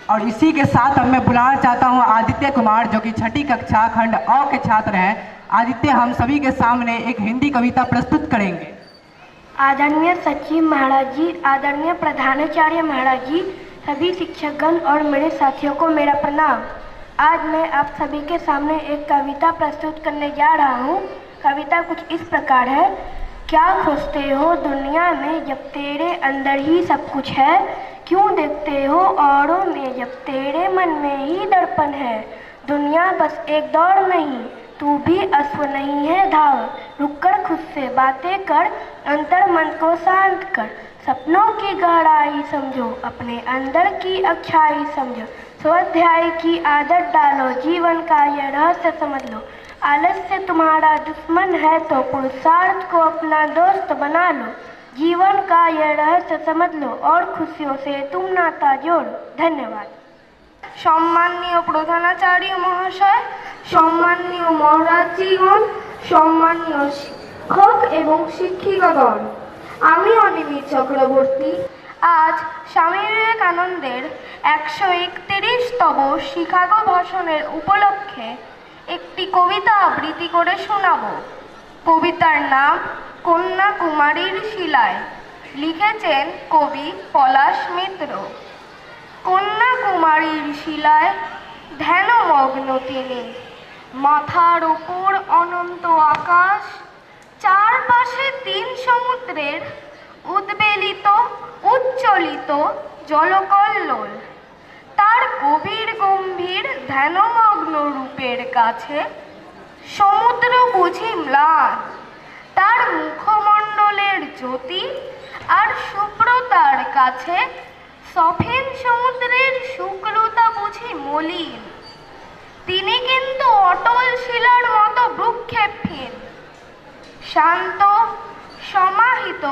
और इसी के साथ अब मैं बुलाना चाहता हूं आदित्य कुमार, जो कि छठी कक्षा खंड अ के छात्र हैं। आदित्य हम सभी के सामने एक हिंदी कविता प्रस्तुत करेंगे। आदरणीय सचिव महाराज जी, आदरणीय प्रधानाचार्य महाराज जी, सभी शिक्षकगण और मेरे साथियों को मेरा प्रणाम। आज मैं आप सभी के सामने एक कविता प्रस्तुत करने जा रहा हूँ। कविता कुछ इस प्रकार है। क्या खोजते हो दुनिया में जब तेरे अंदर ही सब कुछ है? क्यों देखते हो औरों में जब तेरे मन में ही दर्पण है? दुनिया बस एक दौड़ नहीं, तू भी अश्व नहीं है धाव। रुककर खुद से बातें कर, अंतर मन को शांत कर। सपनों की गहराई समझो, अपने अंदर की अच्छाई समझो। स्वाध्याय की आदत डालो, जीवन का यह रहस्य समझ लो। आलस्य तुम्हारा दुश्मन है तो पुरुषार्थ को अपना दोस्त बना लो। जीवन का यह रहस्य समझ लो और खुशियों से तुम नाता जोड़ो। धन्यवाद। সম্মানীয় প্রধানাচার্য মহাশয়, সম্মানীয় মহারাজগণ, সম্মানীয় শিক্ষক এবং শিক্ষিকাগণ, আমি অনিমিত চক্রবর্তী আজ স্বামী বিবেকানন্দের 131তম শিকাগো ভাষণের উপলক্ষে একটি কবিতা আবৃত্তি করে শোনাব। কবিতার নাম কন্যাকুমারীর শিলায়, লিখেছেন কবি পলাশ মিত্র। কন্যাকুমারীর শিলায় ধ্যানমগ্ন তিনি, মাথার ওপর অনন্ত আকাশ, চারপাশে 3 সমুদ্রের উদ্বেলিত উচ্চলিত জলকল্লোল। তার গভীর গম্ভীর ধ্যানমগ্ন রূপের কাছে সমুদ্র বুঝি ম্লান। তার মুখমণ্ডলের জ্যোতি আর শুভ্রতার কাছে সফেন সমুদ্রের শুক্লতা বুঝি মলিন। তিনি কিন্তু অটল শিলার মতো ভ্রূক্ষেপহীন, শান্ত, সমাহিত,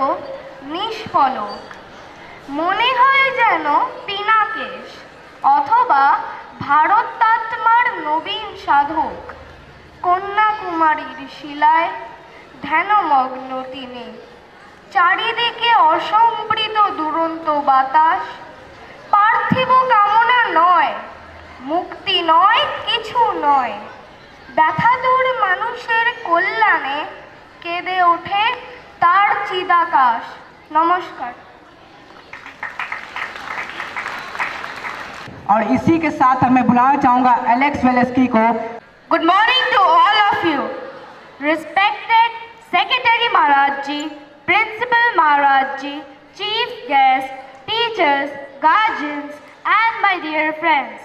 নিষ্পলক। মনে হয় যেন পিনাকেশ অথবা ভারতাত্মার নবীন সাধক। কন্যাকুমারীর শিলায় ধ্যানমগ্ন তিনি। চারিদিকে অসম্পৃত দুরন্ত বাতাস। পার্থিব কামনা নয়, মুক্তি নয়, কিছু নয়। ব্যথাতুর মানুষের কল্যাণে কেঁদে ওঠে তার চিদাকাশ। নমস্কার। और इसी के साथ अब मैं बुलाना चाहूंगा एलेक्स वेलेस्की को। Good morning to all of you. Respected Secretary Maharaj Ji, Principal Maharaj Ji, Chief Guests, teachers, guardians, and my dear friends.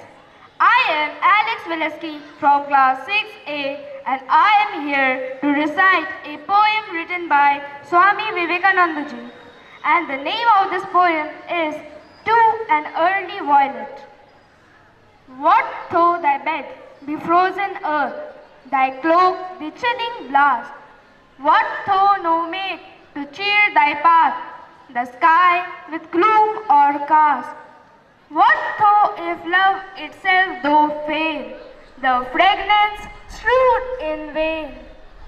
I am Alex Wileski from class 6A and I am here to recite a poem written by Swami Vivekananda Ji. And the name of this poem is To an Early Violet. What though thy bed be frozen earth, thy cloak the chilling blast? What though no mate to cheer thy path, the sky with gloom o'ercast? What though if love itself though fail, the fragrance strewed in vain?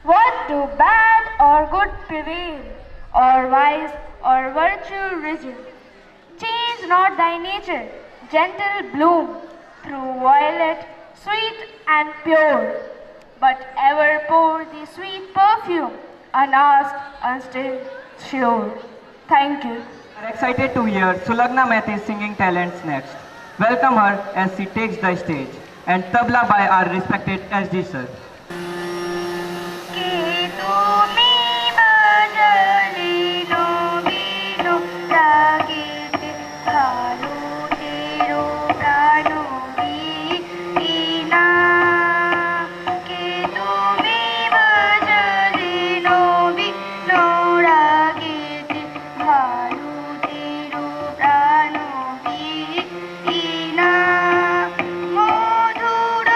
What do bad or good prevail, or vice or virtue rigid? Change not thy nature, gentle bloom, through violet, sweet and pure, but ever pour the sweet perfume, unasked, unstill, sure. Thank you. We are excited to hear Sulagna Maithi's singing talents next. Welcome her as she takes the stage, and tabla by our respected SD sir. মধুর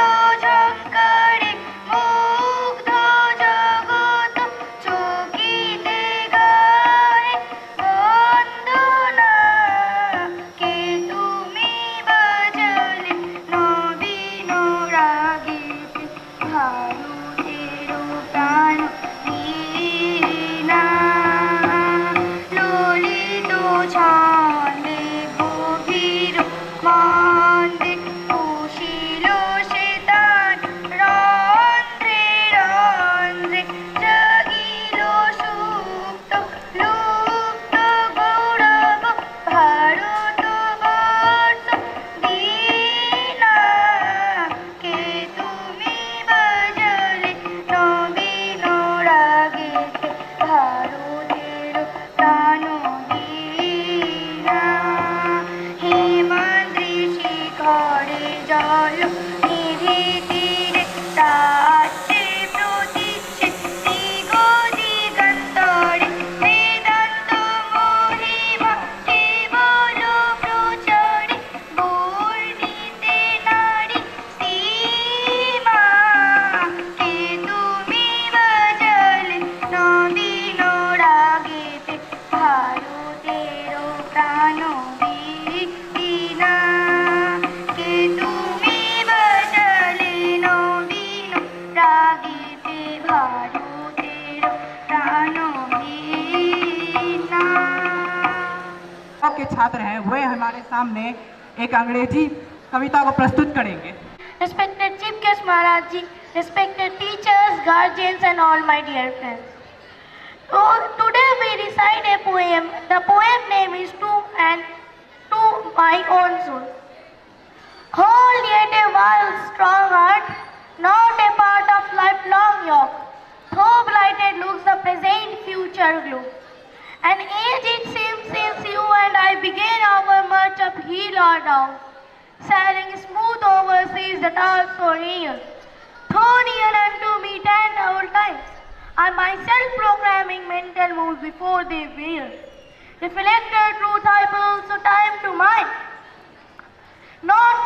ঝঙ্কারে রন্ধ্রে পুষিল সে তার রন্ধ্রে রন্ধ্রে জাগিল সুপ্ত লুপ্ত গৌরব ভারত বর্ষ দীনা কে তুমি বাজালে নবীন রাগেতে ভারতের প্রাণ বীণা হেমাদ্রি শিখরে জল নিধি তীরে রাত্রে প্রতিষ্ঠিত দিগন্তরে বেদান্ত মহিমা কেবল প্রচারে বর্ণিতে নারী সীমা কে তুমি বাজালে নবীন রাগেতে ভারতের প্রাণ বীণা কে তুমি বাজালে নবীন রাগেতে ভারতের প্রাণ বীণা। के छात्र हैं वे हमारे सामने एक अंग्रेजी कविता को प्रस्तुत करेंगे। Respected Chief Guest Maharaj Ji, respected teachers, guardians and all my dear friends. So today we recite a poem. The poem name is To My Own Soul. Hold yet a while strong heart, not a part of lifelong yoke. Though blighted looks the present future gloom. An age it seems since you and I began our march up hill or down, sailing smooth over seas that are so real. Though near unto me 10 old times, I myself programming mental moves before they will. Reflected truth I build so time to mind. Not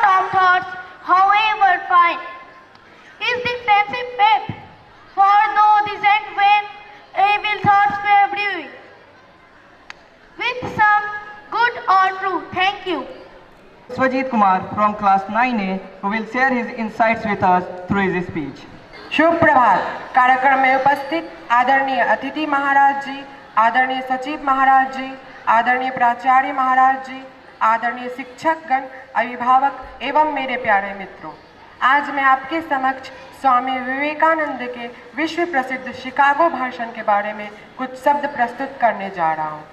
of thoughts, however fine, is the fancy faith. For though this end when evil thoughts were brewing, with some good or true. Thank you. Swajit Kumar from class 9A who will share his insights with us through his speech. शुभ प्रभात। कार्यक्रम में उपस्थित आदरणीय अतिथि महाराज जी, आदरणीय सचिव महाराज जी, आदरणीय प्राचार्य महाराज जी, आदरणीय शिक्षकगण, अभिभावक एवं मेरे प्यारे मित्रों, आज मैं आपके समक्ष स्वामी विवेकानंद के विश्व प्रसिद्ध शिकागो भाषण के बारे में कुछ शब्द प्रस्तुत करने जा रहा हूँ।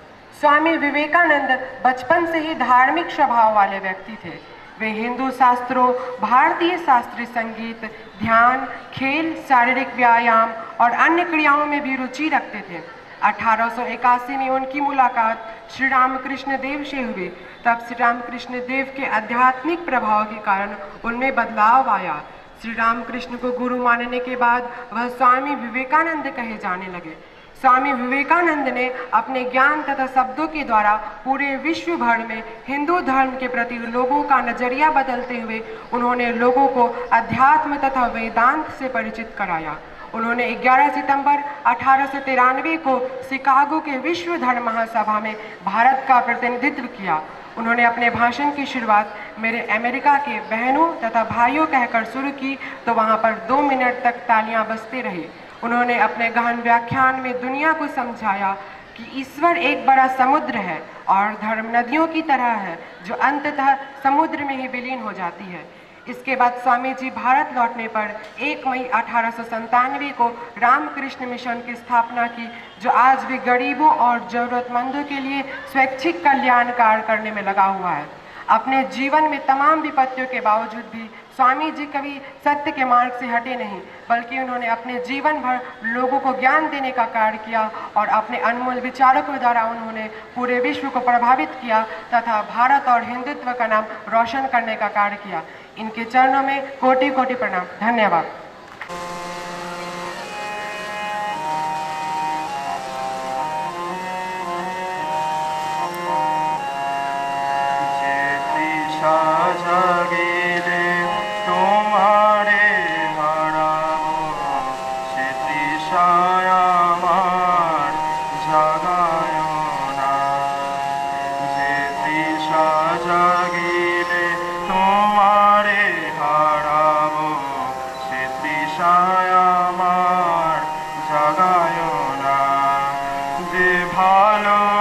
स्वामी विवेकानंद बचपन से ही धार्मिक स्वभाव वाले व्यक्ति थे। वे हिंदू शास्त्रों, भारतीय शास्त्रीय संगीत, ध्यान, खेल, शारीरिक व्यायाम और अन्य क्रियाओं में भी रुचि रखते थे। 1881 में उनकी मुलाकात श्री रामकृष्ण देव से हुई। तब श्री रामकृष्ण देव के आध्यात्मिक प्रभाव के कारण उनमें बदलाव आया। श्री रामकृष्ण को गुरु मानने के बाद वह स्वामी विवेकानंद कहे जाने लगे। स्वामी विवेकानंद ने अपने ज्ञान तथा शब्दों के द्वारा पूरे विश्व भर में हिंदू धर्म के प्रति लोगों का नजरिया बदलते हुए उन्होंने लोगों को अध्यात्म तथा वेदांत से परिचित कराया। उन्होंने 11 सितंबर 1893 को शिकागो के विश्व धर्म महासभा में भारत का प्रतिनिधित्व किया। उन्होंने अपने भाषण की शुरुआत मेरे अमेरिका के बहनों तथा भाइयों कहकर शुरू की तो वहाँ पर 2 मिनट तक तालियां बजती रही। उन्होंने अपने गहन व्याख्यान में दुनिया को समझाया कि ईश्वर एक बड़ा समुद्र है और धर्म नदियों की तरह है जो अंततः समुद्र में ही विलीन हो जाती है। इसके बाद स्वामी जी भारत लौटने पर 1 मई 1897 को रामकृष्ण मिशन की स्थापना की, जो आज भी गरीबों और जरूरतमंदों के लिए स्वैच्छिक कल्याण कार्य करने में लगा हुआ है। अपने जीवन में तमाम विपत्तियों के बावजूद भी स्वामी जी कभी सत्य के मार्ग से हटे नहीं, बल्कि उन्होंने अपने जीवन भर लोगों को ज्ञान देने का कार्य किया और अपने अनमोल विचारों के द्वारा उन्होंने पूरे विश्व को प्रभावित किया तथा भारत और हिंदुत्व का नाम रोशन करने का कार्य किया। इनके चरणों में कोटि कोटि प्रणाम। धन्यवाद।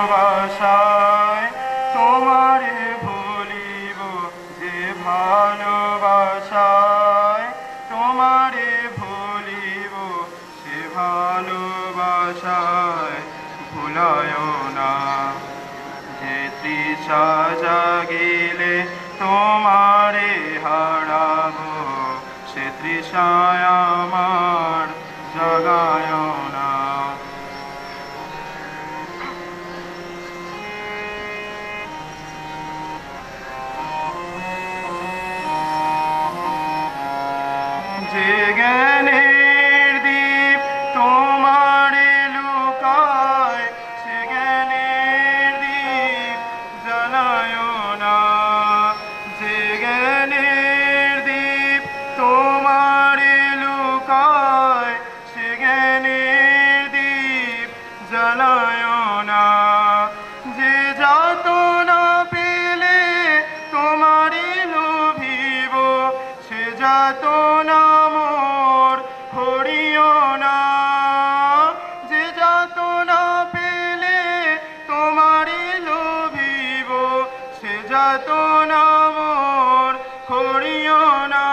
ভালোবাসায় তোমারে জাগিলে তোমারে হারাবো সে তৃষায় আমার জাগায় না। যে জ্ঞানের দ্বীপ তোমারে লুকায় সে জ্ঞানের দ্বীপ জ্বালায় না। যে জ্ঞানের দ্বীপ তোমারে লুকায় সে জ্ঞানের দ্বীপ জ্বালায় না। যে যত না পেলে তোমারে লোভিব সে যত না মোর হরিও না। যে যত না পেলে তোমারে লোভিব সে যত না মোর হরিও না।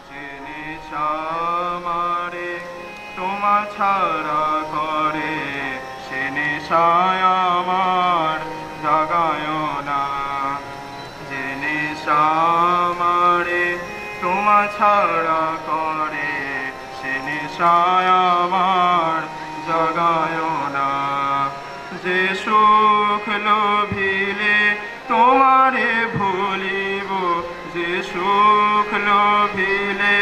যে নেশা আমারে তোমা ছাড়া করে সে নেশায় আমার জাগায় না। যে নেশা আমারে তোমা ছাড়া করে সে নেশায় আমার জাগায় না। যে সুখ লোভিলে তোমারে ভুলিব যে সুখ লোভিলে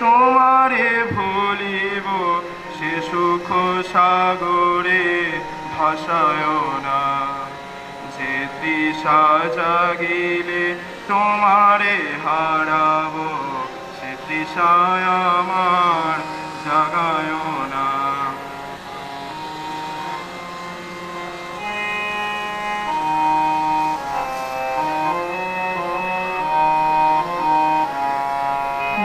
তোমারে ভুলিব সে সুখ সাগরে ভাসায় না। যে তৃষা জাগিলে তোমারে হারাবো সে তৃষায় আমার জাগায় না।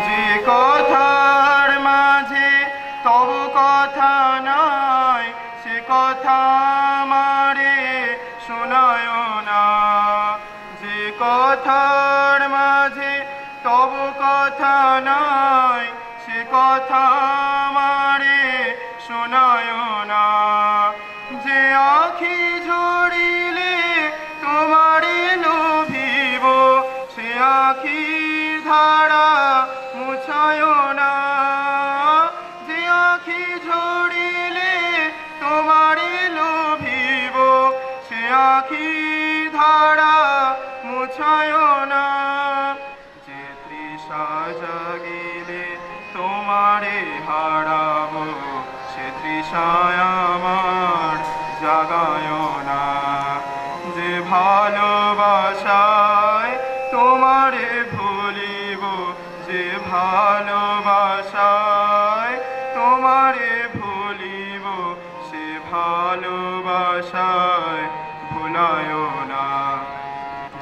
যে কথার মাঝে তবু কথা নাই সে কথা আমারে শোনায় না। যে কথার মাঝে তবু কথা নাই সে কথা আমারে শোনায় না। যে আখি ঝরিলে তোমারে লোভিব সে আখি ধারা মুছায় না। যে আখি ঝরিলে তোমারে লোভিব সে আখি ধারা মুছায় না। যে তৃষা জাগিলে তোমারে হারাবো সে তৃষায় আমার জাগায় না। যে ভালোবাসায় তোমারে ভুলিব যে ভালোবাসায় তোমারে ভুলিব সে ভালোবাসায় ভুলায় না।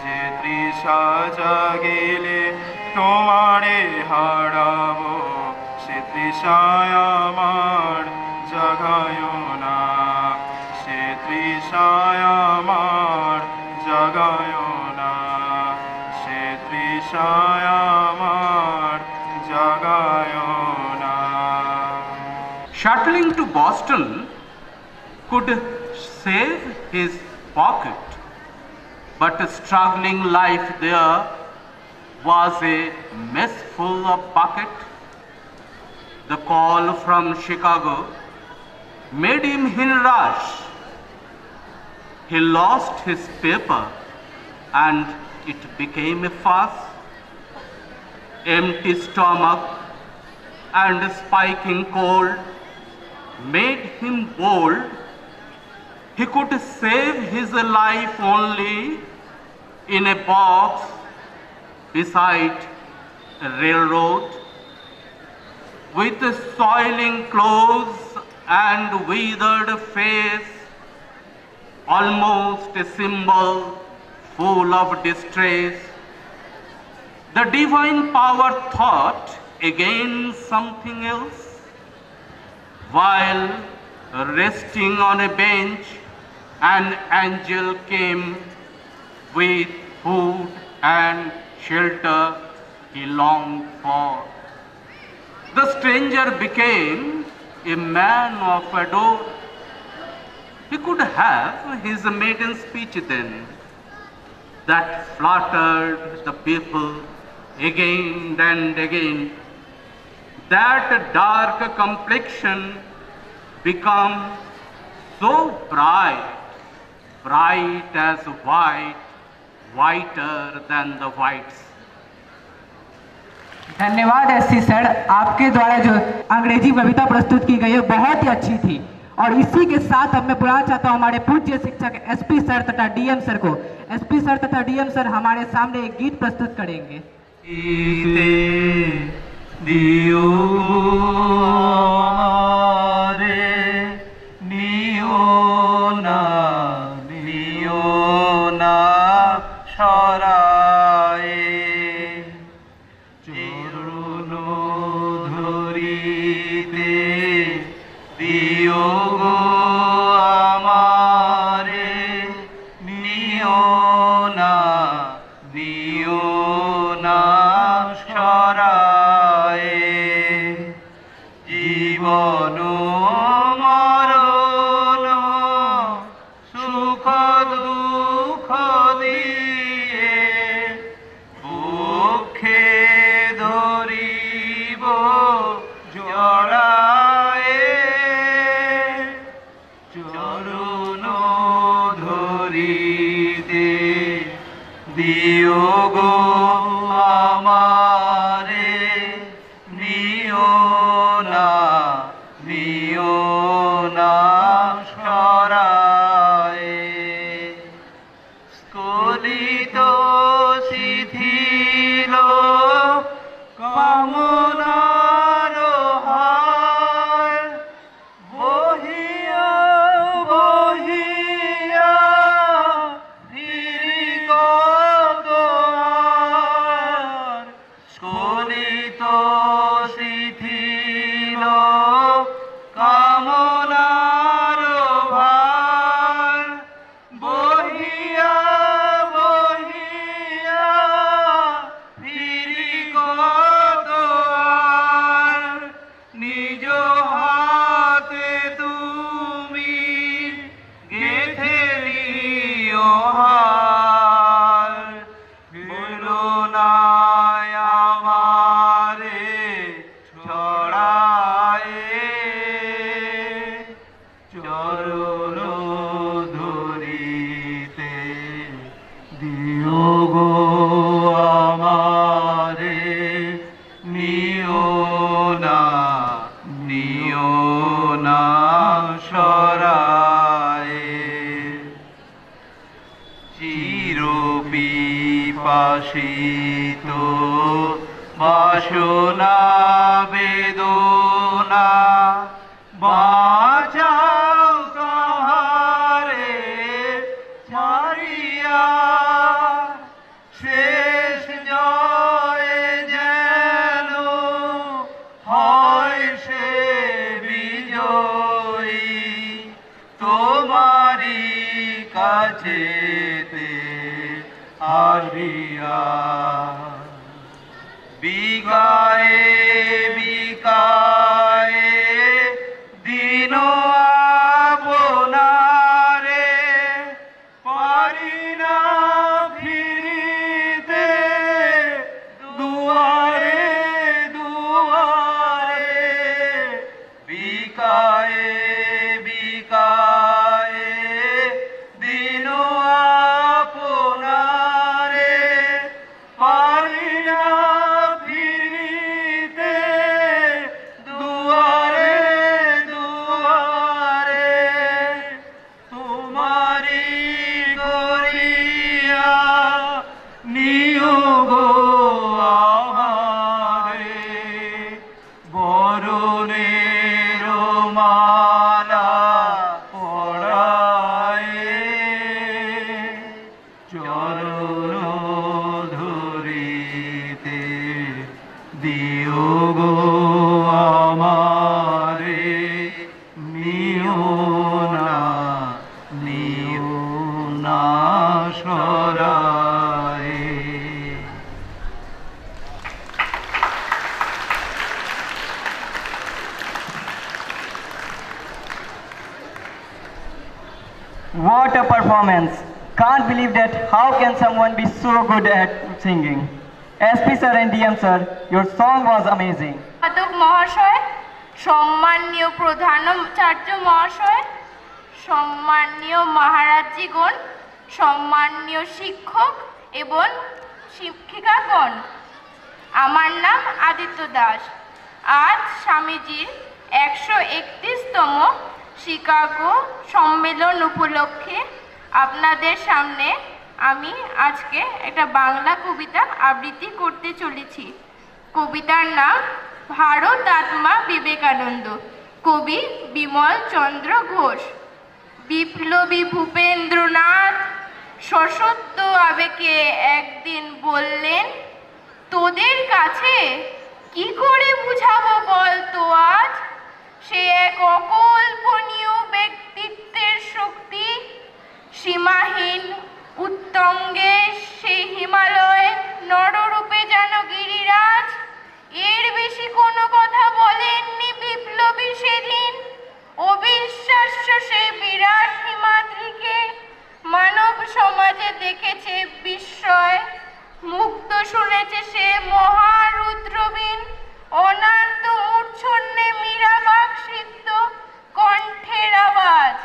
যে তৃষা জাগিলে তোমারে হারাবো সে তৃষায় আমার জাগায় না। সে তৃষায় আমার জাগায় না। সে তৃষায় আমার জাগায় না। Shuttling to Boston could save his pocket, but a struggling life there was a mess full of bucket. The call from Chicago made him rush. He lost his paper and it became a fuss. Empty stomach and spiking cold made him bold. He could save his life only in a box beside a railroad. With soiling clothes and withered face, almost a symbol full of distress, the divine power thought again something else. While resting on a bench, an angel came with food and shelter he longed for. The stranger became a man of adore. He could have his maiden speech then, that flattered the people again and again. That dark complexion become so bright, bright as white, whiter than the whites. धन्यवाद SC sir, आपके द्वारा जो अंग्रेजी कविता प्रस्तुत की गई है बहुत ही अच्छी थी। और इसी के साथ अब मैं बुलाना चाहता हूँ हमारे पूज्य शिक्षक एसपी सर तथा डीएम सर को। एसपी सर तथा डीएम सर हमारे सामने एक गीत प्रस्तुत करेंगे। दियो हमारे नियो ना सराए चरण धरिते दियो गो हमारे नियो ना सराए জীবন মরণ সুখ দুঃখ দিয়ে বুকে ধরিব জড়ায়ে চরণ ধরিতে দিও গো আমারে নিও না সরায়ে স্খলিত শিথিল কামনার হার বহিয়া বহিয়া ফিরি কত আর স্খলিত শিথিল কামনার ভার বহিয়া বহিয়া ফিরি কত আর নিজ হাতে তুমি গেঁথে নিও হার ভুলো না আমারে ছড়ায়ে চরণ ধরিতে দিও গো আমারে নিও না সরায়ে চির পিপাসিত বাসনা বেদনা বাঁচাও তাহারে ছাড়িয়া শেষ জয়ে যেন হয় সে বিজয়ী তোমারি কাছেতে আসিয়া বিকায়ে বিকায়ে দিন আপনারে পারি না ফিরিতে দুয়ারে দুয়ারে বিকায়ে বিকায়ে দিন আপনারে পারি না ফিরিতে দুয়ারে দুয়ারে তোমারি করিয়া নিও গো আমারে বরণের মালা পড়ায়ে চরণ ধরিতে দিও গো আমারে নিও না সরায়ে। What a performance! Can't believe that how can someone be so good at singing. SP sir and DM sir, your song was amazing. সম্পাদক মহাশয়, সম্মানীয় প্রধানাচার্য মহাশয়, সম্মানীয় মহারাজগণ, সম্মানীয় শিক্ষক এবং শিক্ষিকাগণ, আমার নাম আদিত্য দাস। আজ স্বামীজির 131তম শিকাগো সম্মেলন উপলক্ষে আপনাদের সামনে আমি আজকে একটা বাংলা কবিতা আবৃত্তি করতে চলেছি। কবিতার নাম ভারত আত্মা বিবেকানন্দ, কবি বিমল চন্দ্র ঘোষ। বিপ্লবী ভূপেন্দ্রনাথ সশব্দ আবেগে একদিন বললেন, তোদের কাছে কি করে বুঝাবো বল তো আজ সে এক অকল্পনীয় ব্যক্তিত্বের শক্তি, সীমাহীন উত্তঙ্গে সেই হিমালয় নররূপে যেন গিরিরাজ। এর বেশি কোনো কথা বলেননি বিপ্লবী সেদিন। অবিশ্বাস্য সে বিরাট হিমাদ্রিকে মানব সমাজে দেখেছে বিস্ময়, মুগ্ধ শুনেছে সে মহারুদ্রবীণ, অনান্ত মূর্ছন্নে মীরাবাগ সিদ্ধ কণ্ঠের আওয়াজ।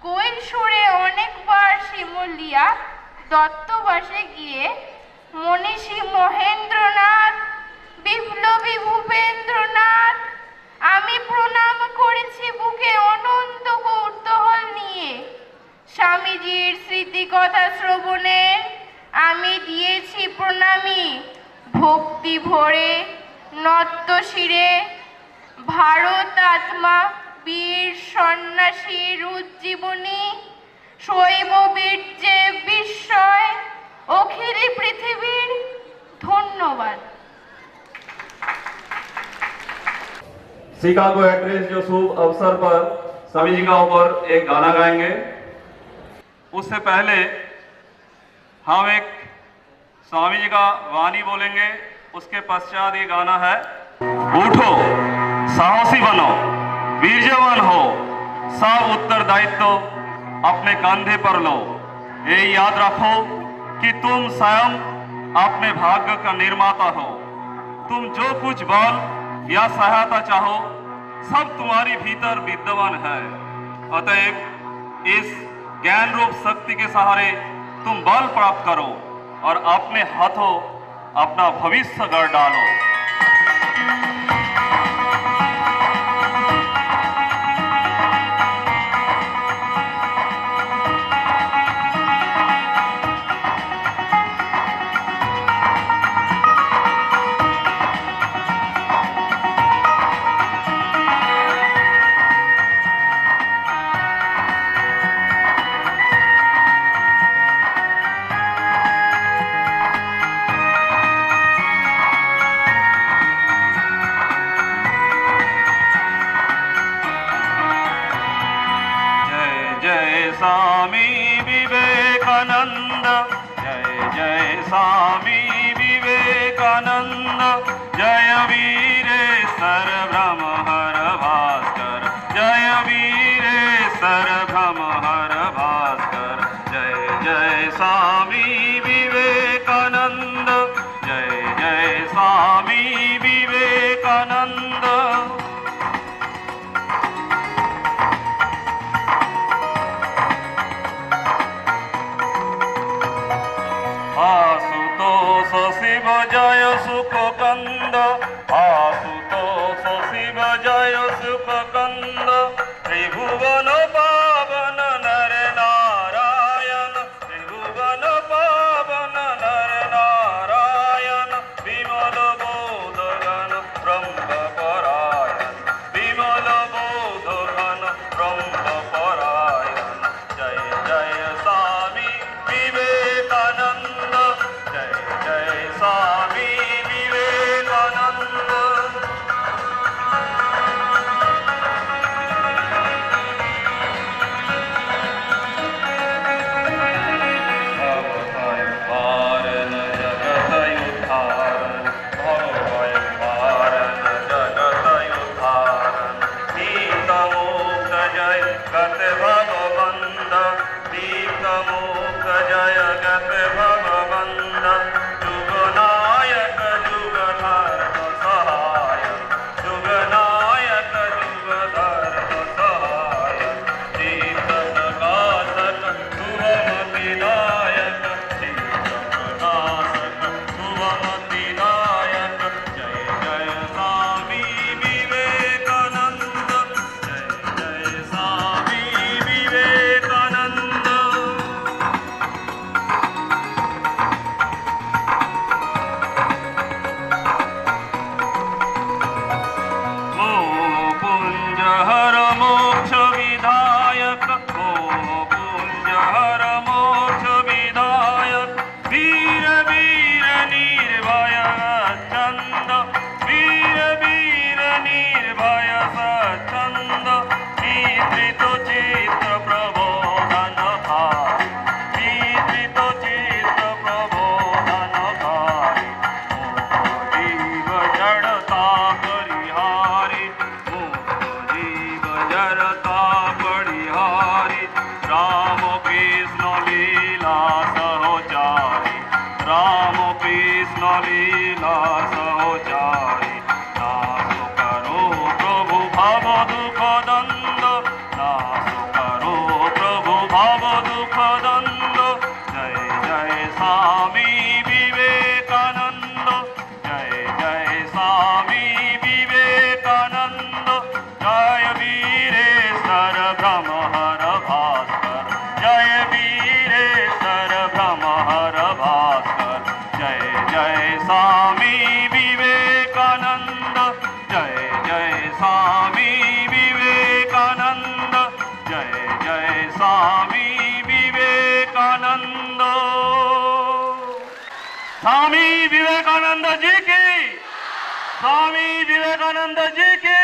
কৈশোরে অনেকবার শিমুলিয়া দত্তবাসে গিয়ে মনীষী মহেন্দ্রনাথ, বিপ্লবী ভূপেন্দ্রনাথ আমি প্রণাম করেছি বুকে অনন্ত কৌতূহল নিয়ে। স্বামীজির স্মৃতিকথা শ্রবণের আমি দিয়েছি প্রণামী, ভক্তি ভরে নত্য শিরে। ভারত আত্মা বীর সন্ন্যাসীর উজ্জীবনী, শৈব বীর্যে বিস্ময় অখিল পৃথিবীর। ধন্যবাদ। शिकागो एड्रेस जो शुभ अवसर पर स्वामी जी का ऊपर एक गाना गाएंगे। उससे पहले हम एक स्वामी जी का वाणी बोलेंगे, उसके पश्चात ये गाना है। उठो साहसी बनो, वीरजवान हो, सब उत्तरदायित्व अपने कंधे पर लो। ये याद रखो कि तुम स्वयं अपने भाग्य का निर्माता हो। तुम जो कुछ बल या सहायता चाहो सब तुम्हारी भीतर विद्यमान है। अतएव इस ज्ञान रूप शक्ति के सहारे तुम बल प्राप्त करो और अपने हाथों अपना भविष्य गढ़ डालो। स्वामी विवेकानंद, जय जय स्वामी विवेकानंद, जय वीरेश्वर ब्रह्महर भास्कर, जय वीरेश्वर ब्रह्महर भास्कर। जय जय स्वामी विवेकानंद, जय जय स्वामी विवेकानंद। आशुतोष शिव जय सुख कंद, आशुतोष शिव जय सुख कंद, त्रिभुवन पावन नर नारायण, त्रिभुवन पावन नर नारायण। विमल बोधगण ब्रह्म परायण, विमल बोधगण ब्रह्म परायण। जय जय स्वामी विवेकानंद, जय जय स्वामी विवेकानंद। कृष्ण लीला सहचारी नाश करो प्रभु भव दुख दंड नाश करो प्रभु भव दुख दंड जय जय स्वामी विवेकानंद जय जय स्वामी विवेकानंद जय वीरेश्वर ब्रह्महर भास्कर जय वीरेश्वर ब्रह्महर भास्कर जय जय स्वामी विवेकानंद जय जय स्वामी विवेकानंद जय जय स्वामी विवेकानंद स्वामी विवेकानंद जी की स्वामी विवेकानंद जी की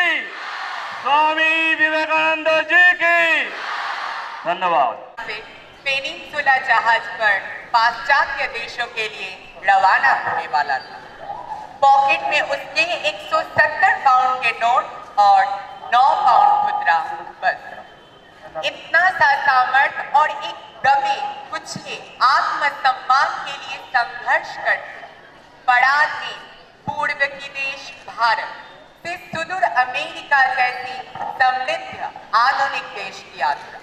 स्वामी विवेकानंद जी की धन्यवाद। से पेनिनसुला जहाज पर पाश्चात्य देशों के लिए रवाना होने वाला था। पॉकेट में उसके 170 पाउंड के नोट और 9 पाउंड खुदरा बस। इतना सा सामर्थ्य और एक दबे कुचले आत्मसम्मान के लिए संघर्ष करते पड़ा थी पूर्व की देश भारत से सुदूर अमेरिका जैसी समृद्ध आधुनिक देश की यात्रा।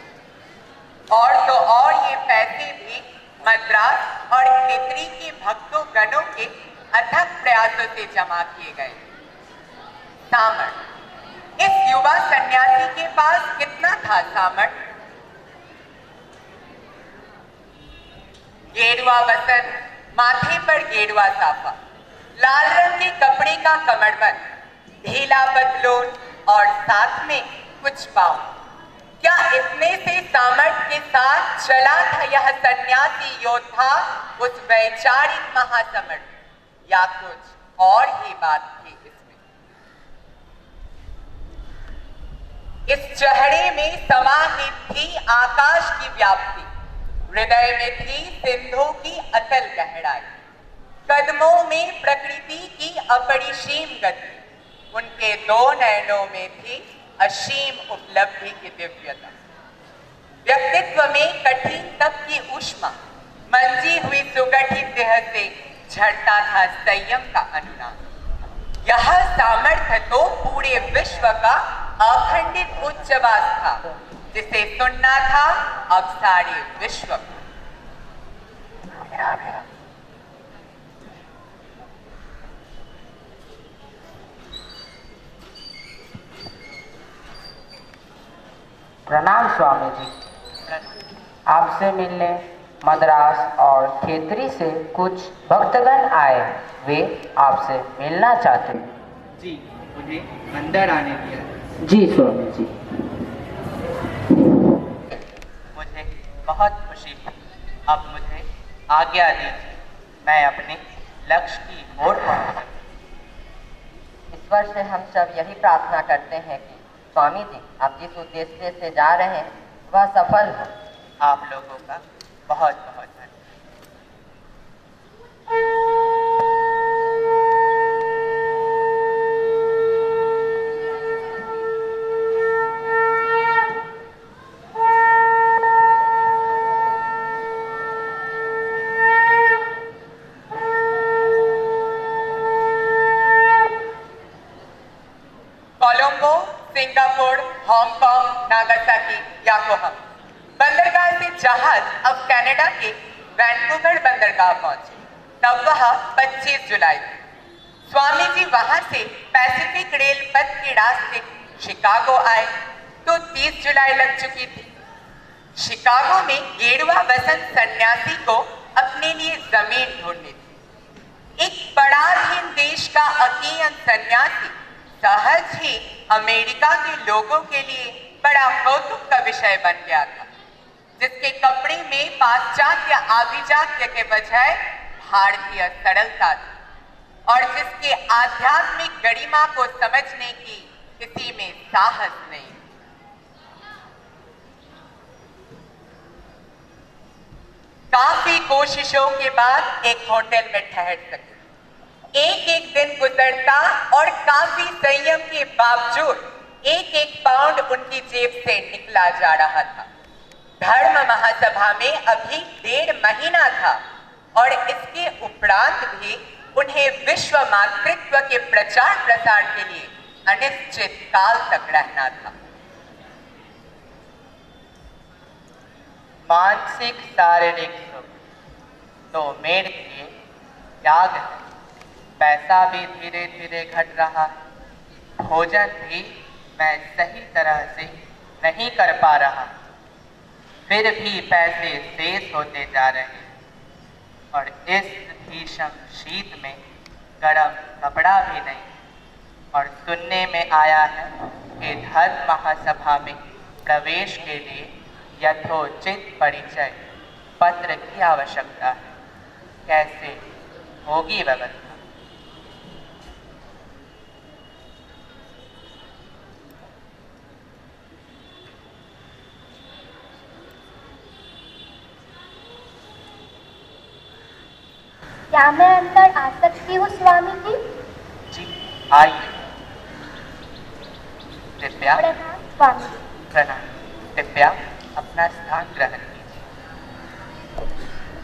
और तो और ये पैसे भी मद्रास और खेतरी के भक्तों गणों के अथक प्रयासों से जमा किए गए। सामर्थ्य, इस युवा सन्यासी के पास कितना था सामर्थ्य? गेरुआ वसन, माथे पर गेरुआ साफा, लाल रंग के कपड़े का कमरबंद, ढीला बदलून और साथ में कुछ पाँव। क्या इतने से सामर्थ्य के साथ चला था यह सन्यासी योद्धा उस वैचारिक महासमर, या कुछ और ही बात थी इसमें? इस चेहरे में समाहित थी आकाश की व्याप्ति, हृदय में थी सिंधु की अतल गहराई, कदमों में प्रकृति की अपरिसीम गति, उनके दो नयनों में थी असीम उपलब्धि की दिव्यता। व्यक्तित्व में कठिन तप की ऊष्मा, मंजी हुई सुगठित देह से झड़ता था संयम का अनुनाद। यह सामर्थ्य तो पूरे विश्व का अखंडित उच्चवास था, जिसे सुनना था अब सारे विश्व को। प्रणाम स्वामी जी। आपसे मिलने मद्रास और खेतरी से कुछ भक्तगण आए, वे आपसे मिलना चाहते हैं। जी, मुझे अंदर आने दिया। जी स्वामी जी। मुझे बहुत खुशी है। अब मुझे आज्ञा दीजिए, मैं अपने लक्ष्य की ओर पहुंच। ईश्वर से हम सब यही प्रार्थना करते हैं कि स्वामी जी आप जिस उद्देश्य से जा रहे हैं वह सफल हो। आप लोगों का बहुत बहुत धन्यवाद। Colombo, Singapore, Hong Kong, Nagasaki, Yokohama बंदरगाह से जहाज अब कनाडा के वैंकूवर बंदरगाह पहुंचे। तब वह 25 जुलाई थी। स्वामी जी वहां से पैसिफिक रेल पथ के रास्ते शिकागो आए तो 30 जुलाई लग चुकी थी। शिकागो में गेरुआ वसंत सन्यासी को अपने लिए जमीन ढूंढनी थी। एक पराधीन देश का अकीयन सन्यासी सहज ही अमेरिका के लोगों के लिए बड़ा कौतुक का विषय बन गया था, जिसके कपड़े में पाश्चात्य आभिजात्य के बजाय भारतीय सरलता थी और जिसके आध्यात्मिक गरिमा को समझने की किसी में साहस नहीं। काफी कोशिशों के बाद एक होटल में ठहर सके। एक एक दिन गुजरता और काफी संयम के बावजूद एक एक पाउंड उनकी जेब से निकला जा रहा था। धर्म महासभा में अभी 1.5 महीना था और इसके उपरांत भी उन्हें विश्व मातृत्व के प्रचार प्रसार के लिए अनिश्चित काल तक रहना था। मानसिक शारीरिक सुख तो मेरे लिए त्याग है। पैसा भी धीरे धीरे घट रहा है। भोजन भी मैं सही तरह से नहीं कर पा रहा, फिर भी पैसे शेष होते जा रहे हैं। और इस भीषण शीत में गर्म कपड़ा भी नहीं। और सुनने में आया है कि धर्म महासभा में प्रवेश के लिए यथोचित परिचय पत्र की आवश्यकता है। कैसे होगी व्यवस्था? क्या मैं अंदर आ सकती हूँ स्वामी जी? जी आइए। कृपया प्रणाम स्वामी। प्रणाम। कृपया अपना स्थान ग्रहण कीजिए।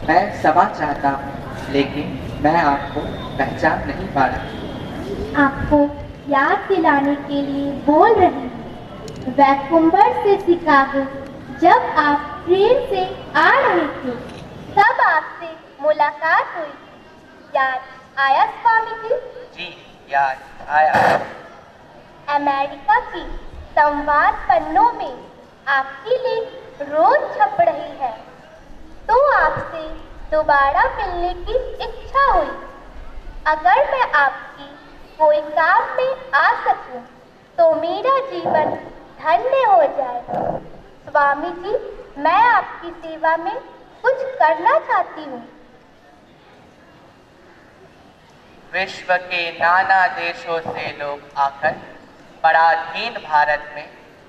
मैं क्षमा चाहता हूँ, लेकिन मैं आपको पहचान नहीं पा रहा। आपको याद दिलाने के लिए बोल रही हूँ। वैकुंवर से शिकागो जब आप ट्रेन से आ रहे थे तब आपसे मुलाकात हुई। याद आया स्वामी जी? जी याद आया। अमेरिका की संवाद पन्नों में आपकी लिंक रोज छप रही है, तो आपसे दोबारा मिलने की इच्छा हुई। अगर मैं आपकी कोई काम में आ सकूं, तो मेरा जीवन धन्य हो जाए। स्वामी जी, मैं आपकी सेवा में कुछ करना चाहती हूँ। विश्व के नाना देशों से लोग आकर पराधीन भारत में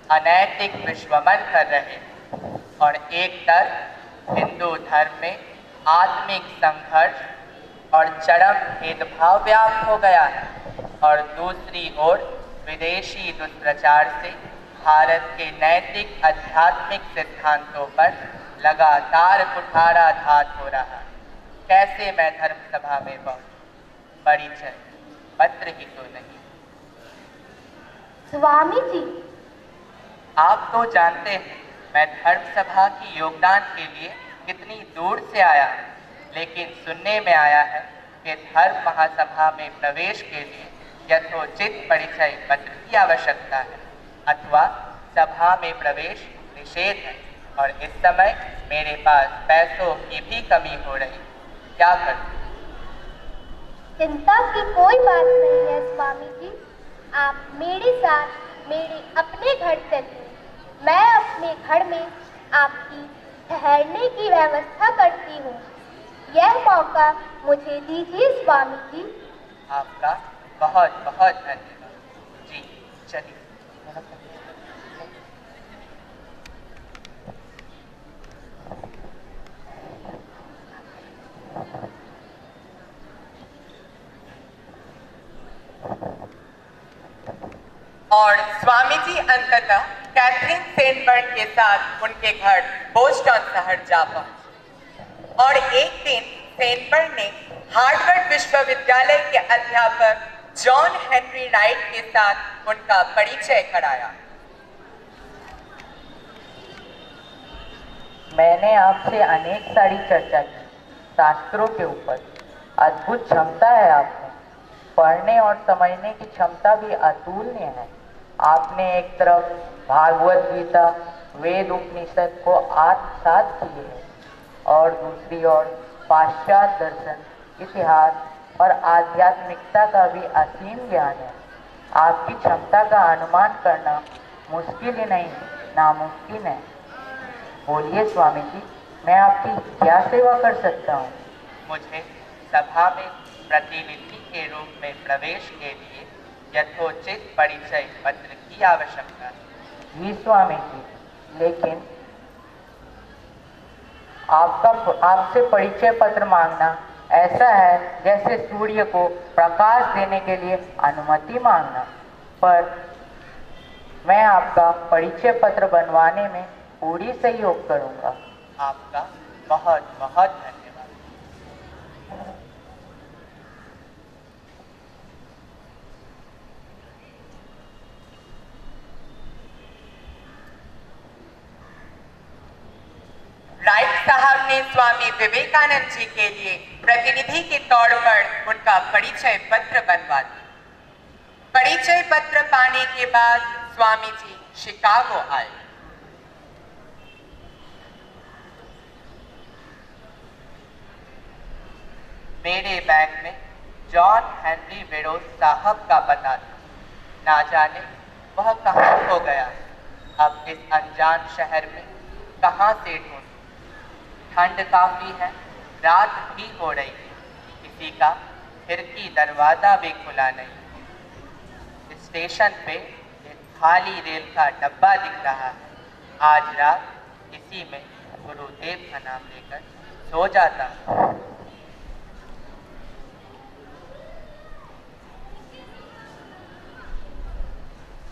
अनैतिक विश्वमन कर रहे हैं। और एक तरफ हिंदू धर्म में आत्मिक संघर्ष और चरम भेदभाव व्याप्त हो गया है, और दूसरी ओर विदेशी दुष्प्रचार से भारत के नैतिक आध्यात्मिक सिद्धांतों पर लगातार कुठाराघात हो रहा है। कैसे मैं धर्म सभा में पहुंचूं? परिचय पत्र ही तो नहीं। स्वामी जी, आप तो जानते हैं मैं धर्म सभा की योगदान के लिए कितनी दूर से आया, लेकिन सुनने में आया है कि धर्म महासभा में प्रवेश के लिए यथोचित परिचय पत्र की आवश्यकता है, अथवा सभा में प्रवेश निषेध है। और इस समय मेरे पास पैसों की भी कमी हो रही। क्या करूं? चिंता की कोई बात नहीं है स्वामी जी। आप मेरे साथ मेरे अपने घर चलिए। मैं अपने घर में आपकी ठहरने की व्यवस्था करती हूँ। यह मौका मुझे दीजिए स्वामी जी। आपका बहुत बहुत धन्यवाद। जी चलिए। और स्वामी जी अंततः कैथरीन सेनबर्न के साथ उनके घर बोस्टन शहर जा पहुंचे। और एक दिन सेनबर्न ने हार्वर्ड विश्वविद्यालय के अध्यापक जॉन हेनरी राइट के साथ उनका परिचय कराया। मैंने आपसे अनेक सारी चर्चा की शास्त्रों के ऊपर। अद्भुत क्षमता है आप में। पढ़ने और समझने की क्षमता भी अतुलनीय है। आपने एक तरफ भागवत गीता, वेद, उपनिषद को आत्मसात किए है, और दूसरी ओर पाश्चात्य दर्शन, इतिहास और आध्यात्मिकता का भी असीम ज्ञान है। आपकी क्षमता का अनुमान करना मुश्किल ही नहीं, नामुमकिन है। बोलिए स्वामी जी, मैं आपकी क्या सेवा कर सकता हूँ? मुझे सभा में प्रतिनिधि के रूप में प्रवेश के लिए यथोचित परिचय पत्र की आवश्यकता है। जी स्वामी जी, लेकिन आपसे परिचय पत्र मांगना ऐसा है जैसे सूर्य को प्रकाश देने के लिए अनुमति मांगना। पर मैं आपका परिचय पत्र बनवाने में पूरी सहयोग करूंगा। आपका बहुत बहुत धन्यवाद। हमें स्वामी विवेकानंद जी के लिए प्रतिनिधि के तौर पर उनका परिचय पत्र बनवा दिया। परिचय पत्र पाने के बाद स्वामी जी शिकागो आए। मेरे बैग में जॉन हेनरी वेरोस साहब का पता था। ना जाने वह कहाँ खो गया। अब इस अनजान शहर में कहाँ से ढूंढूं? ठंड काफी है, रात भी हो रही है, किसी का खिड़की दरवाजा भी खुला नहीं। स्टेशन पे एक खाली रेल का डब्बा दिख रहा है। आज रात इसी में गुरुदेव का नाम लेकर सो जाता।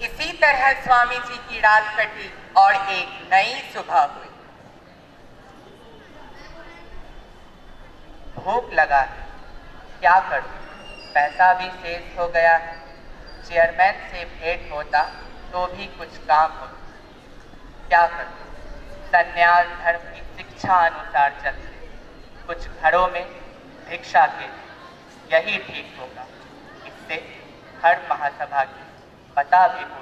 इसी तरह स्वामी जी की रात कटी और एक नई सुबह हुई। भूख लगा है, क्या करूं? पैसा भी शेष हो गया है। चेयरमैन से भेंट होता तो भी कुछ काम होता। क्या करूं? संन्यास धर्म की शिक्षा अनुसार चलते, कुछ घरों में भिक्षा के, यही ठीक होगा। इससे हर महासभा की पता भी पूछ।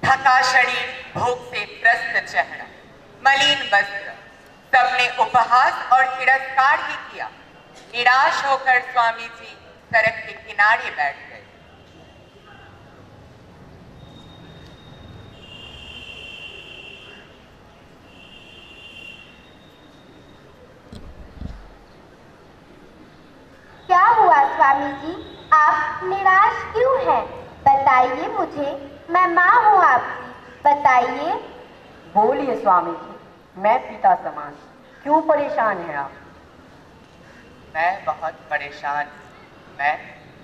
थका शरीर, भूख से त्रस्त चेहरा, मलिन वस्त्र, सबने उपहास और तिरस्कार ही किया। निराश होकर स्वामी जी सड़क के किनारे बैठ गए। क्या हुआ स्वामी जी, आप निराश क्यों हैं? बताइए मुझे, मैं माँ हूँ आपकी, बताइए। बोलिए स्वामी जी, मैं पिता समान, क्यों परेशान हैं आप? मैं बहुत परेशान हूँ। मैं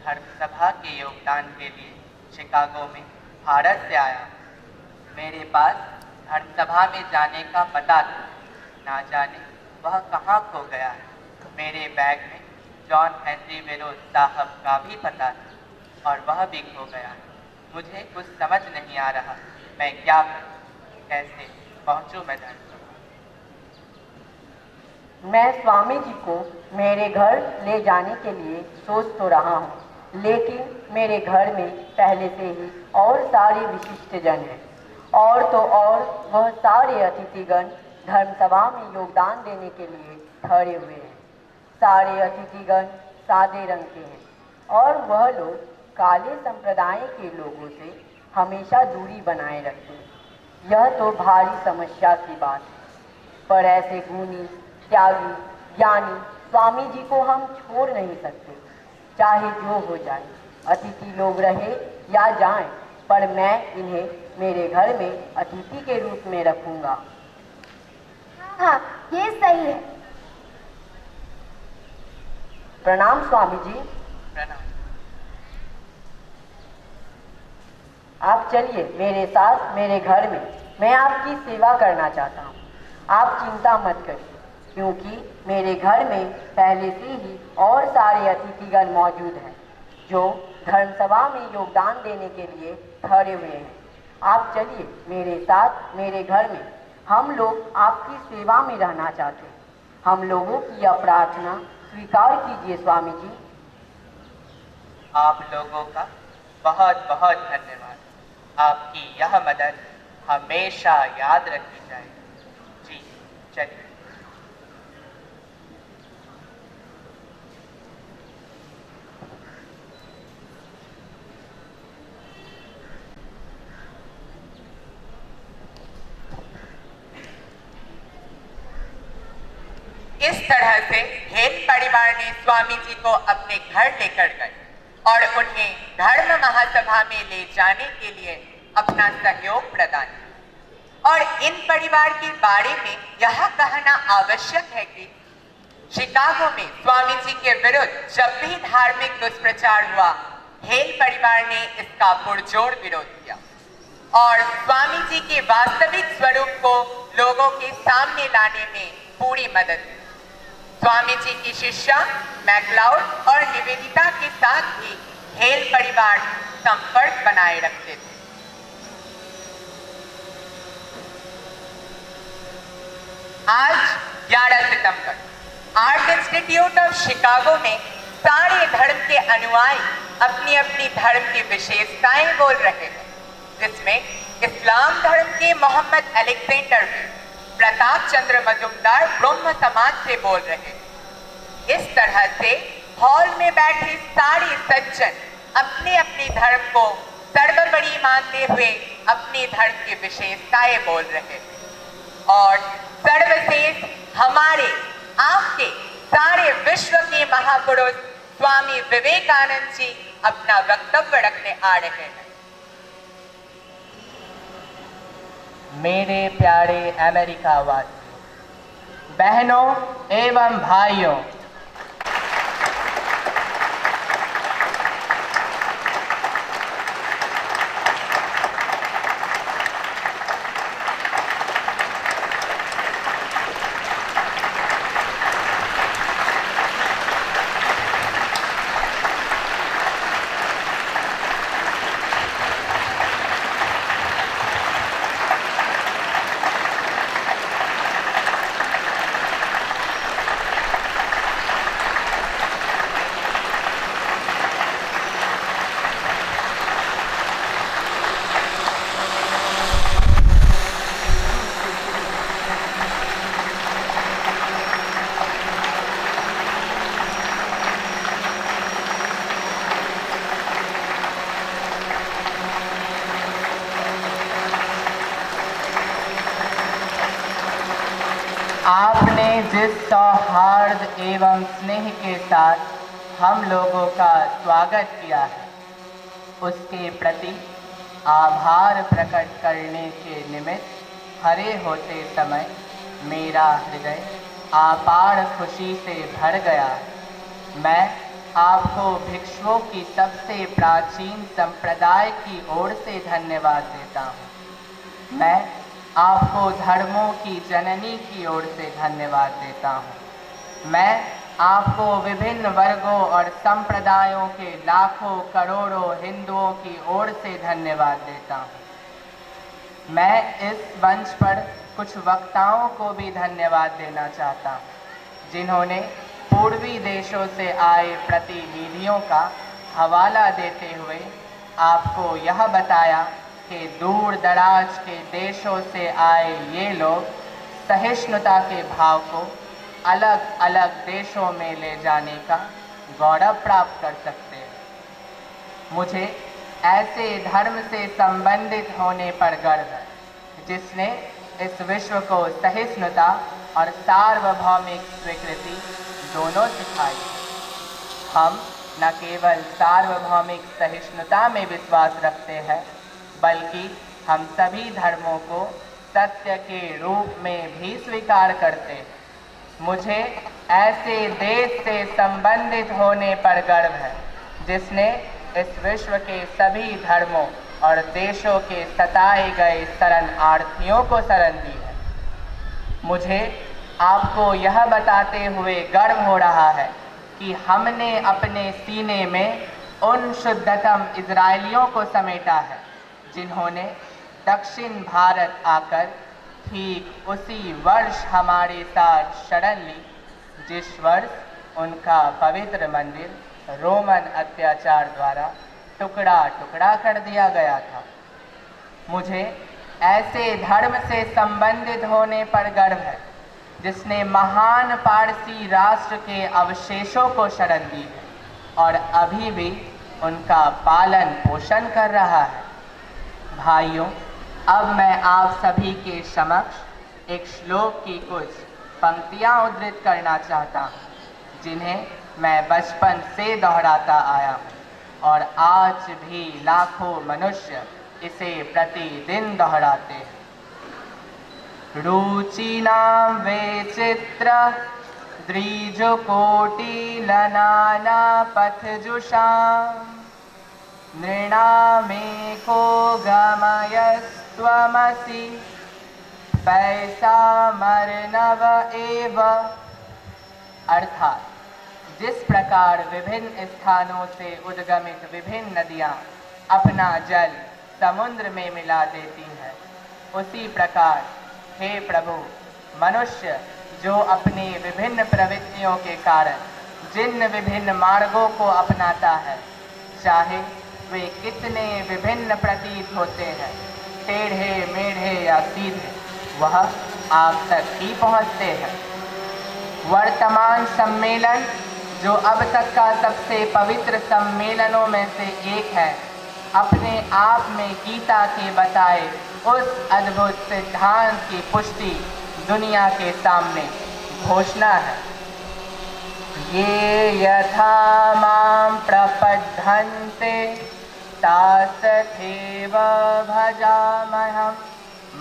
धर्मसभा के योगदान के लिए शिकागो में भारत से आया। मेरे पास धर्मसभा में जाने का पता था, ना जाने वह कहाँ खो गया है। मेरे बैग में जॉन हेनरी वेरोस साहब का भी पता था और वह भी खो गया है। मुझे कुछ समझ नहीं आ रहा, मैं क्या करूं? कैसे पहुंचूं मैं धर्मसभा? मैं स्वामी जी को मेरे घर ले जाने के लिए सोच तो रहा हूँ, लेकिन मेरे घर में पहले से ही और सारे विशिष्ट जन हैं। और तो और वह सारे अतिथिगण धर्मसभा में योगदान देने के लिए ठहरे हुए हैं। सारे अतिथिगण सादे रंग के हैं और वह लोग काले संप्रदाय के लोगों से हमेशा दूरी बनाए रखते हैं। यह तो भारी समस्या की बात है, पर ऐसे गुणी, त्यागी, ज्ञानी स्वामी जी को हम छोड़ नहीं सकते, चाहे जो हो जाए। अतिथि लोग रहे या जाएं, पर मैं इन्हें मेरे घर में अतिथि के रूप में रखूंगा। हाँ, ये सही है। प्रणाम स्वामी जी। प्रणाम। आप चलिए मेरे साथ मेरे घर में, मैं आपकी सेवा करना चाहता हूँ। आप चिंता मत करिए, क्योंकि मेरे घर में पहले से ही और सारे अतिथिगण मौजूद हैं जो धर्मसभा में योगदान देने के लिए ठहरे हुए हैं। आप चलिए मेरे साथ मेरे घर में, हम लोग आपकी सेवा में रहना चाहते हैं। हम लोगों की यह प्रार्थना स्वीकार कीजिए स्वामी जी। आप लोगों का बहुत बहुत धन्यवाद। आपकी यह मदद हमेशा याद रखी जाएगी। जी चलिए। इस तरह से हेत परिवार ने स्वामी जी को अपने घर लेकर गए और उन्हें धर्म महासभा में ले जाने के लिए अपना सहयोग प्रदान किया। और इन परिवार के बारे में यह कहना आवश्यक है कि शिकागो में स्वामी जी के विरुद्ध जब भी धार्मिक दुष्प्रचार हुआ, हेल परिवार ने इसका पुरजोर विरोध किया और स्वामी जी के वास्तविक स्वरूप को लोगों के सामने लाने में पूरी मदद की। स्वामी जी की शिष्या मैक्लाउड और निवेदिता के साथ भी हेल परिवार संपर्क बनाए रखते थे। आज 11 सितंबर आर्ट इंस्टीट्यूट ऑफ शिकागो में सारे धर्म के अनुयायी अपनी अपनी धर्म की विशेषताएं बोल रहे हैं, जिसमें इस्लाम धर्म के मोहम्मद अलेक्जेंडर भी प्रताप चंद्र मजुमदार ब्रह्म समाज से बोल रहे हैं। इस तरह से हॉल में बैठे सारे सज्जन अपने अपने धर्म को सर्वोपरि मानते हुए अपने धर्म की विशेषताएं बोल रहे हैं और सर्वश्रेष्ठ हमारे आपके सारे विश्व के महापुरुष स्वामी विवेकानंद जी अपना वक्तव्य रखने आ रहे हैं। मेरे प्यारे अमेरिका वासियों, बहनों एवं भाइयों, आपने जिस सौहार्द एवं स्नेह के साथ हम लोगों का स्वागत किया है, उसके प्रति आभार प्रकट करने के निमित्त खड़े होते समय मेरा हृदय अपार खुशी से भर गया। मैं आपको भिक्षुओं की सबसे प्राचीन संप्रदाय की ओर से धन्यवाद देता हूँ। मैं आपको धर्मों की जननी की ओर से धन्यवाद देता हूँ। मैं आपको विभिन्न वर्गों और संप्रदायों के लाखों करोड़ों हिंदुओं की ओर से धन्यवाद देता हूँ। मैं इस मंच पर कुछ वक्ताओं को भी धन्यवाद देना चाहता हूँ, जिन्होंने पूर्वी देशों से आए प्रतिनिधियों का हवाला देते हुए आपको यह बताया कि दूर दराज के देशों से आए ये लोग सहिष्णुता के भाव को अलग अलग देशों में ले जाने का गौरव प्राप्त कर सकते हैं। मुझे ऐसे धर्म से संबंधित होने पर गर्व है, जिसने इस विश्व को सहिष्णुता और सार्वभौमिक स्वीकृति दोनों सिखाई। हम न केवल सार्वभौमिक सहिष्णुता में विश्वास रखते हैं, बल्कि हम सभी धर्मों को सत्य के रूप में भी स्वीकार करते हैं। मुझे ऐसे देश से संबंधित होने पर गर्व है, जिसने इस विश्व के सभी धर्मों और देशों के सताए गए शरणार्थियों को शरण दी है। मुझे आपको यह बताते हुए गर्व हो रहा है कि हमने अपने सीने में उन शुद्धतम इजरायलियों को समेटा है, जिन्होंने दक्षिण भारत आकर ठीक उसी वर्ष हमारे साथ शरण ली, जिस वर्ष उनका पवित्र मंदिर रोमन अत्याचार द्वारा टुकड़ा टुकड़ा कर दिया गया था। मुझे ऐसे धर्म से संबंधित होने पर गर्व है, जिसने महान पारसी राष्ट्र के अवशेषों को शरण दी है और अभी भी उनका पालन पोषण कर रहा है। भाइयों, अब मैं आप सभी के समक्ष एक श्लोक की कुछ पंक्तियाँ उद्धृत करना चाहता हूँ, जिन्हें मैं बचपन से दोहराता आया हूँ और आज भी लाखों मनुष्य इसे प्रतिदिन दोहराते हैं। रुचिनां वैचित्र द्विजकोटिलनाना पथजुषाम् नृणामेको गमयस्त्वमसि पैसामर्णव एव। अर्थात जिस प्रकार विभिन्न स्थानों से उद्गमित विभिन्न नदियाँ अपना जल समुद्र में मिला देती हैं, उसी प्रकार हे प्रभु मनुष्य जो अपनी विभिन्न प्रवृत्तियों के कारण जिन विभिन्न मार्गों को अपनाता है, चाहे वे कितने विभिन्न प्रतीत होते हैं, टेढ़े मेढ़े या सीधे, वह आप तक ही पहुँचते हैं। वर्तमान सम्मेलन जो अब तक का सबसे पवित्र सम्मेलनों में से एक है, अपने आप में गीता के बताए उस अद्भुत सिद्धांत की पुष्टि दुनिया के सामने घोषणा है। ये यथा मां प्रपद्यन्ते तास्तथैव भजाम्यहम्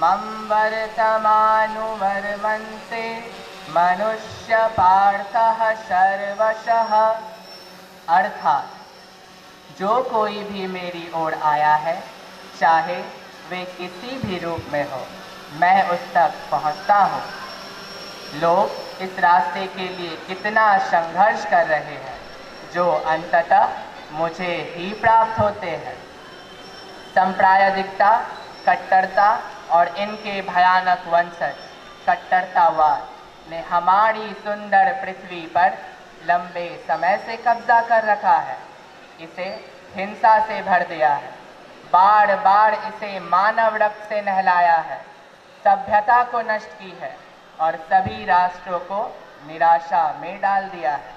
मम वर्तमानुवर्मन्ते मनुष्य पार्थः सर्वशः। अर्थात जो कोई भी मेरी ओर आया है, चाहे वे किसी भी रूप में हो, मैं उस तक पहुंचता हूँ। लोग इस रास्ते के लिए कितना संघर्ष कर रहे हैं, जो अंततः मुझे ही प्राप्त होते हैं। सांप्रदायिकता, कट्टरता और इनके भयानक वंशज कट्टरतावाद ने हमारी सुंदर पृथ्वी पर लंबे समय से कब्जा कर रखा है, इसे हिंसा से भर दिया है, बार बार इसे मानव रक्त से नहलाया है, सभ्यता को नष्ट की है और सभी राष्ट्रों को निराशा में डाल दिया है।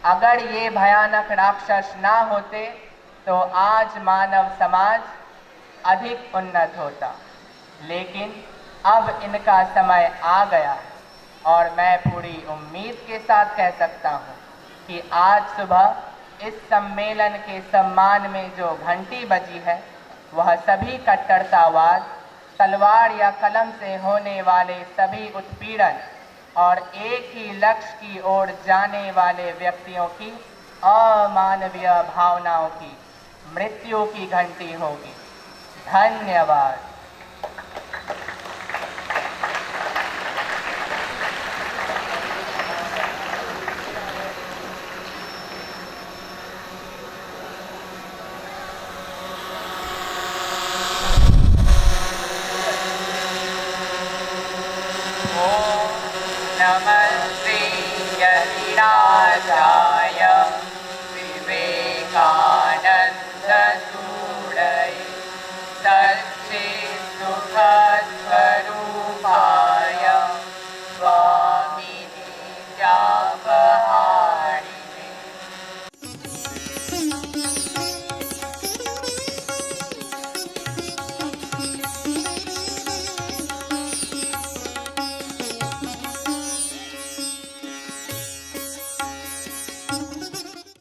अगर ये भयानक राक्षस ना होते तो आज मानव समाज अधिक उन्नत होता, लेकिन अब इनका समय आ गया और मैं पूरी उम्मीद के साथ कह सकता हूँ कि आज सुबह इस सम्मेलन के सम्मान में जो घंटी बजी है, वह सभी कट्टरतावाद, तलवार या कलम से होने वाले सभी उत्पीड़न और एक ही लक्ष्य की ओर जाने वाले व्यक्तियों की अमानवीय भावनाओं की मृत्यु की घंटी होगी। धन्यवाद। नमस्ते यतिराजाय विवेका